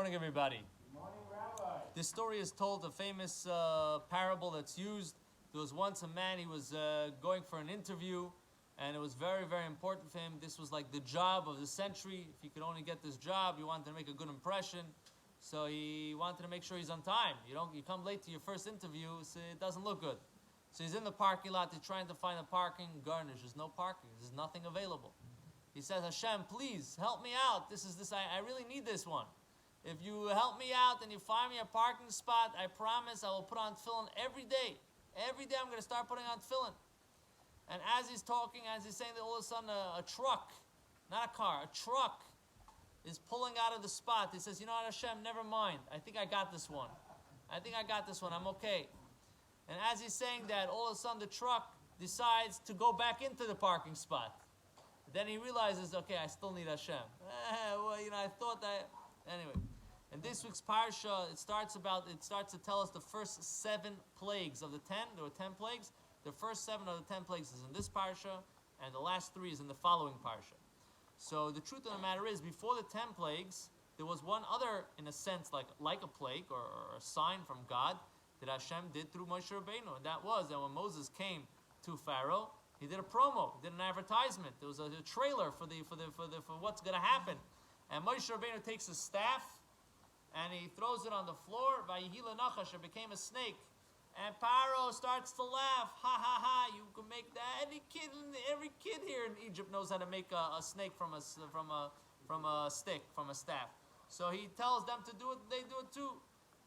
Morning, everybody. Good morning, Rabbi. This story is told, a famous parable that's used. There was once a man, he was going for an interview, and it was very, very important for him. This was like the job of the century. If he could only get this job, he wanted to make a good impression. So he wanted to make sure he's on time. You come late to your first interview, so it doesn't look good. So he's in the parking lot, he's trying to find a parking garnish. There's no parking, there's nothing available. He says, Hashem, please help me out. I really need this one. If you help me out and you find me a parking spot, I promise I will put on tefillin every day. Every day I'm going to start putting on tefillin. And as he's talking, as he's saying that, all of a sudden a truck, not a car, a truck is pulling out of the spot. He says, you know what, Hashem, never mind. I think I got this one. I'm okay. And as he's saying that, all of a sudden the truck decides to go back into the parking spot. Then he realizes, okay, I still need Hashem. I thought that... Anyway, in this week's parsha, it starts to tell us the first 7 plagues of the 10. There were 10 plagues. The first 7 of the 10 plagues is in this parsha, and the last 3 is in the following parsha. So the truth of the matter is, before the 10 plagues, there was one other, in a sense, like a plague or a sign from God that Hashem did through Moshe Rabbeinu, and that was that when Moses came to Pharaoh, he did a promo, he did an advertisement. There was a trailer for what's going to happen. And Moshe Rabbeinu takes a staff and he throws it on the floor. Vayihila Nachash, it became a snake. And Pharaoh starts to laugh. Ha ha ha! You can make that. Every kid here in Egypt knows how to make a snake from a stick, from a staff. So he tells them to do it. They do it too.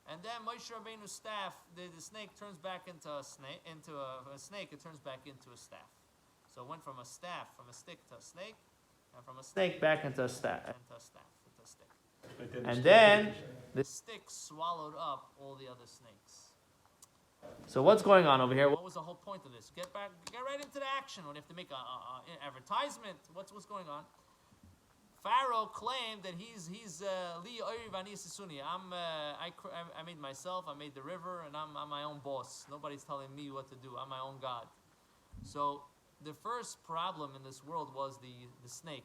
And then Moshe Rabbeinu's staff, the snake turns back into a snake. A snake, it turns back into a staff. So it went from a staff, from a stick to a snake. And from a snake back into a staff. And then the stick swallowed up all the other snakes. So what's going on over here? What was the whole point of this? Get right into the action. When you have to make an advertisement, what's going on? Pharaoh claimed that he's Li Oiri Vani Sisuni. I made myself. I made the river, and I'm my own boss. Nobody's telling me what to do. I'm my own God. So the first problem in this world was the snake.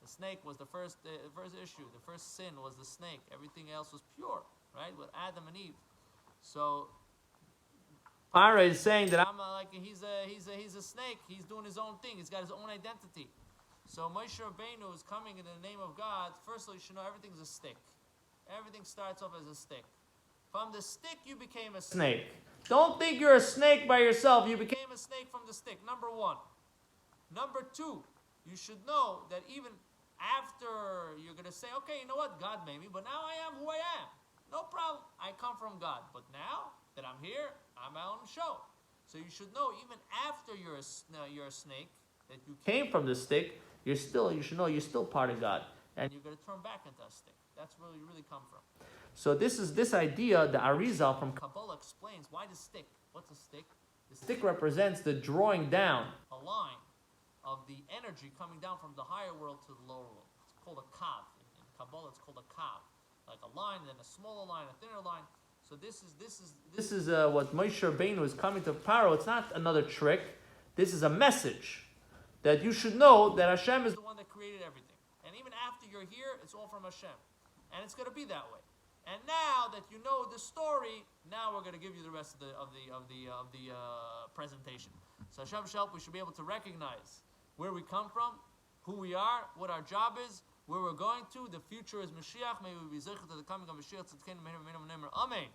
The snake was the first issue. The first sin was the snake. Everything else was pure, right? With Adam and Eve. So Pharaoh is saying that he's a snake. He's doing his own thing. He's got his own identity. So Moshe Rabbeinu is coming in the name of God. First of all, you should know everything's a stick. Everything starts off as a stick. From the stick, you became a snake. Don't think you're a snake by yourself. You became a snake from the stick, number 1. Number 2, you should know that even after you're going to say, okay, you know what, God made me, but now I am who I am. No problem. I come from God. But now that I'm here, I'm my own show. So you should know, even after you're a snake, that you came from the stick, you should know you're still part of God. And you're going to turn back into a stick. That's where you really come from. So this idea, the Arizal from Kabbalah explains why the stick. What's a stick? The stick represents the drawing down, a line of the energy coming down from the higher world to the lower world. It's called a kav. In Kabbalah, it's called a kav, like a line, and then a smaller line, a thinner line. So this is what Moshe Rabbeinu is coming to Pharaoh. It's not another trick. This is a message that you should know that Hashem is the one that created everything, and even after you're here, it's all from Hashem, and it's going to be that way. And now that you know the story, now we're going to give you the rest of the presentation. So Hashem shall help, we should be able to recognize where we come from, who we are, what our job is, where we're going to. The future is Mashiach. May we be zeichet to the coming of Mashiach. Amen.